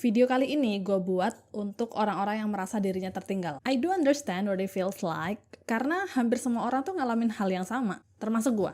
Video kali ini gue buat untuk orang-orang yang merasa dirinya tertinggal. I do understand what it feels like, karena hampir semua orang tuh ngalamin hal yang sama, termasuk gue.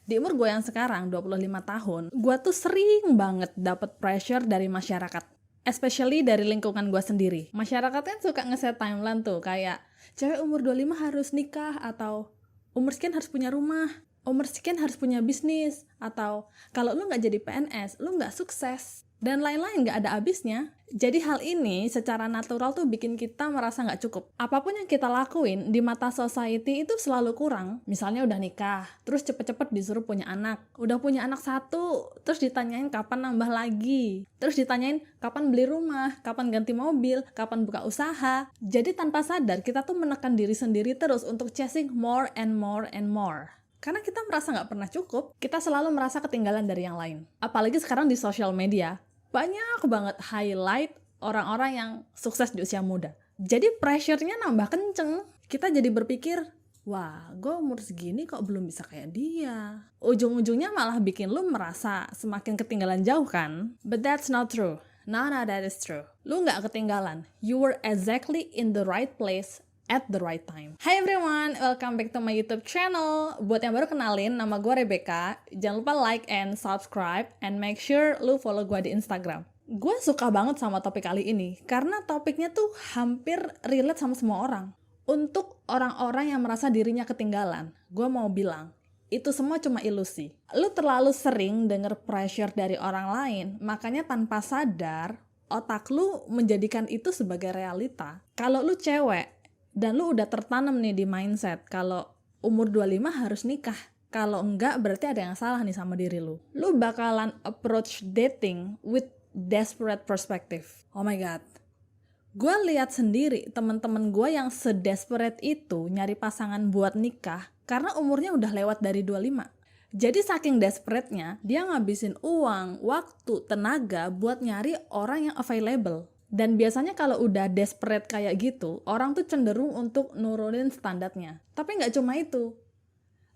Di umur gue yang sekarang, 25 tahun, gue tuh sering banget dapet pressure dari masyarakat. Especially dari lingkungan gue sendiri. Masyarakatnya suka ngeset timeline tuh, kayak cewek umur 25 harus nikah, atau umur sekian harus punya rumah, umur sekian harus punya bisnis, atau kalau lu nggak jadi PNS, lu nggak sukses. Dan lain-lain nggak ada habisnya. Jadi hal ini secara natural tuh bikin kita merasa nggak cukup. Apapun yang kita lakuin di mata society itu selalu kurang. Misalnya udah nikah, terus cepet-cepet disuruh punya anak. Udah punya anak satu, terus ditanyain kapan nambah lagi. Terus ditanyain kapan beli rumah, kapan ganti mobil, kapan buka usaha. Jadi tanpa sadar kita tuh menekan diri sendiri terus untuk chasing more and more and more. Karena kita merasa nggak pernah cukup, kita selalu merasa ketinggalan dari yang lain. Apalagi sekarang di social media, banyak banget highlight orang-orang yang sukses di usia muda. Jadi pressure-nya nambah kenceng. Kita jadi berpikir, wah, gue umur segini kok belum bisa kayak dia. Ujung-ujungnya malah bikin lu merasa semakin ketinggalan jauh kan? But that's not true. None of that is true. Lu nggak ketinggalan. You were exactly in the right place at the right time. Hi everyone, welcome back to my YouTube channel. Buat yang baru kenalin, nama gue Rebecca. Jangan lupa like and subscribe, and make sure lu follow gue di Instagram. Gue suka banget sama topik kali ini, karena topiknya tuh hampir relate sama semua orang. Untuk orang-orang yang merasa dirinya ketinggalan, gue mau bilang, itu semua cuma ilusi. Lu terlalu sering denger pressure dari orang lain, makanya tanpa sadar, otak lu menjadikan itu sebagai realita. Kalau lu cewek, dan lu udah tertanam nih di mindset kalau umur 25 harus nikah. Kalau enggak berarti ada yang salah nih sama diri lu. Lu bakalan approach dating with desperate perspective. Oh my god. Gue lihat sendiri teman-teman gue yang sedesperate itu nyari pasangan buat nikah karena umurnya udah lewat dari 25. Jadi saking desperate-nya, dia ngabisin uang, waktu, tenaga buat nyari orang yang available. Dan biasanya kalau udah desperate kayak gitu, orang tuh cenderung untuk nurunin standarnya. Tapi nggak cuma itu.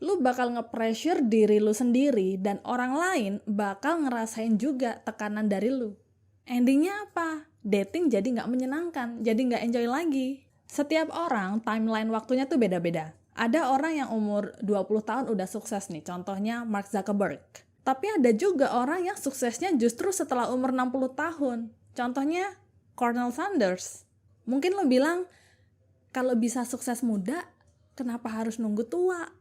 Lu bakal nge-pressure diri lu sendiri dan orang lain bakal ngerasain juga tekanan dari lu. Endingnya apa? Dating jadi nggak menyenangkan, jadi nggak enjoy lagi. Setiap orang timeline waktunya tuh beda-beda. Ada orang yang umur 20 tahun udah sukses nih, contohnya Mark Zuckerberg. Tapi ada juga orang yang suksesnya justru setelah umur 60 tahun. Contohnya Colonel Sanders. Mungkin lo bilang, kalau bisa sukses muda, kenapa harus nunggu tua?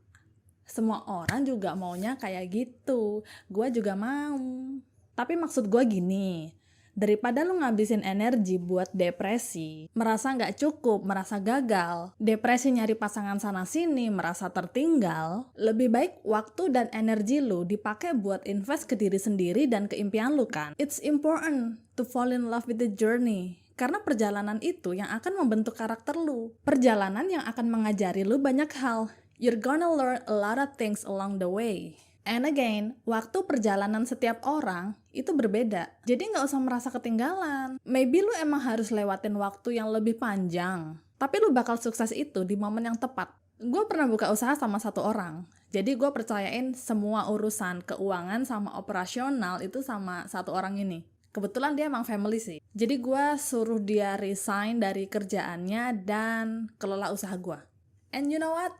Semua orang juga maunya kayak gitu. Gue juga mau. Tapi maksud gue gini, daripada lo ngabisin energi buat depresi, merasa nggak cukup, merasa gagal, depresi nyari pasangan sana-sini, merasa tertinggal, lebih baik waktu dan energi lo dipakai buat invest ke diri sendiri dan ke impian lo kan. It's important to fall in love with the journey. Karena perjalanan itu yang akan membentuk karakter lu. Perjalanan yang akan mengajari lu banyak hal. You're gonna learn a lot of things along the way. And again, waktu perjalanan setiap orang itu berbeda. Jadi nggak usah merasa ketinggalan. Maybe lu emang harus lewatin waktu yang lebih panjang. Tapi lu bakal sukses itu di momen yang tepat. Gue pernah buka usaha sama satu orang. Jadi gue percayain semua urusan keuangan sama operasional itu sama satu orang ini. Kebetulan dia emang family sih. Jadi gue suruh dia resign dari kerjaannya dan kelola usaha gue. And you know what?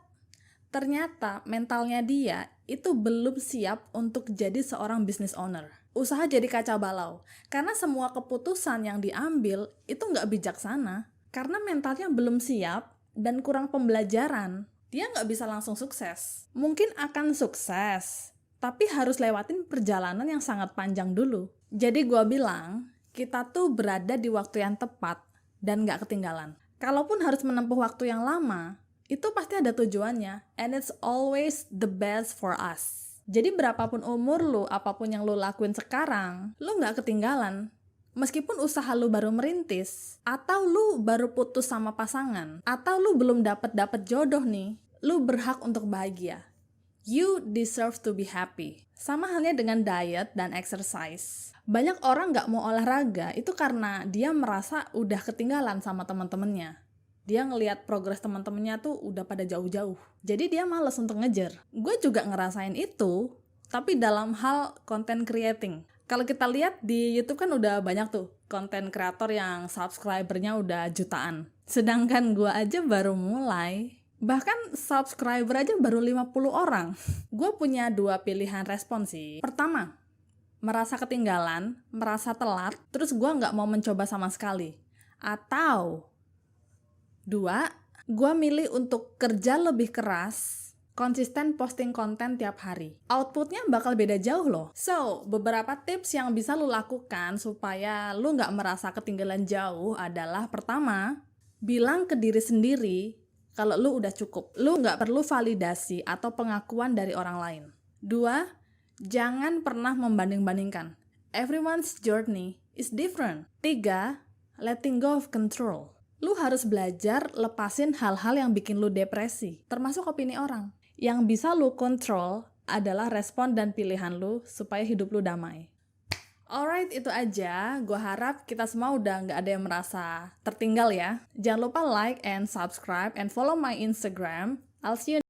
Ternyata mentalnya dia itu belum siap untuk jadi seorang business owner. Usaha jadi kacau balau. Karena semua keputusan yang diambil itu nggak bijaksana. Karena mentalnya belum siap dan kurang pembelajaran. Dia nggak bisa langsung sukses. Mungkin akan sukses, tapi harus lewatin perjalanan yang sangat panjang dulu. Jadi gue bilang, kita tuh berada di waktu yang tepat dan gak ketinggalan. Kalaupun harus menempuh waktu yang lama, itu pasti ada tujuannya. And it's always the best for us. Jadi berapapun umur lu, apapun yang lu lakuin sekarang, lu gak ketinggalan. Meskipun usaha lu baru merintis, atau lu baru putus sama pasangan, atau lu belum dapet jodoh nih, lu berhak untuk bahagia. You deserve to be happy. Sama halnya dengan diet dan exercise. Banyak orang nggak mau olahraga itu karena dia merasa udah ketinggalan sama teman-temannya. Dia ngelihat progres teman-temannya tuh udah pada jauh-jauh. Jadi dia malas untuk ngejar. Gue juga ngerasain itu, tapi dalam hal content creating. Kalau kita lihat di YouTube kan udah banyak tuh konten kreator yang subscribernya udah jutaan. Sedangkan gue aja baru mulai. Bahkan subscriber aja baru 50 orang. Gue punya 2 pilihan respon sih. Pertama, merasa ketinggalan, merasa telat, terus gue nggak mau mencoba sama sekali. Atau 2, gue milih untuk kerja lebih keras, konsisten posting konten tiap hari. Outputnya bakal beda jauh loh. So, beberapa tips yang bisa lu lakukan supaya lu nggak merasa ketinggalan jauh adalah pertama, bilang ke diri sendiri kalau lu udah cukup. Lu nggak perlu validasi atau pengakuan dari orang lain. 2, jangan pernah membanding-bandingkan. Everyone's journey is different. 3, letting go of control. Lu harus belajar lepasin hal-hal yang bikin lu depresi, termasuk opini orang. Yang bisa lu kontrol adalah respon dan pilihan lu supaya hidup lu damai. Alright, itu aja. Gue harap kita semua udah nggak ada yang merasa tertinggal ya. Jangan lupa like and subscribe and follow my Instagram. I'll see you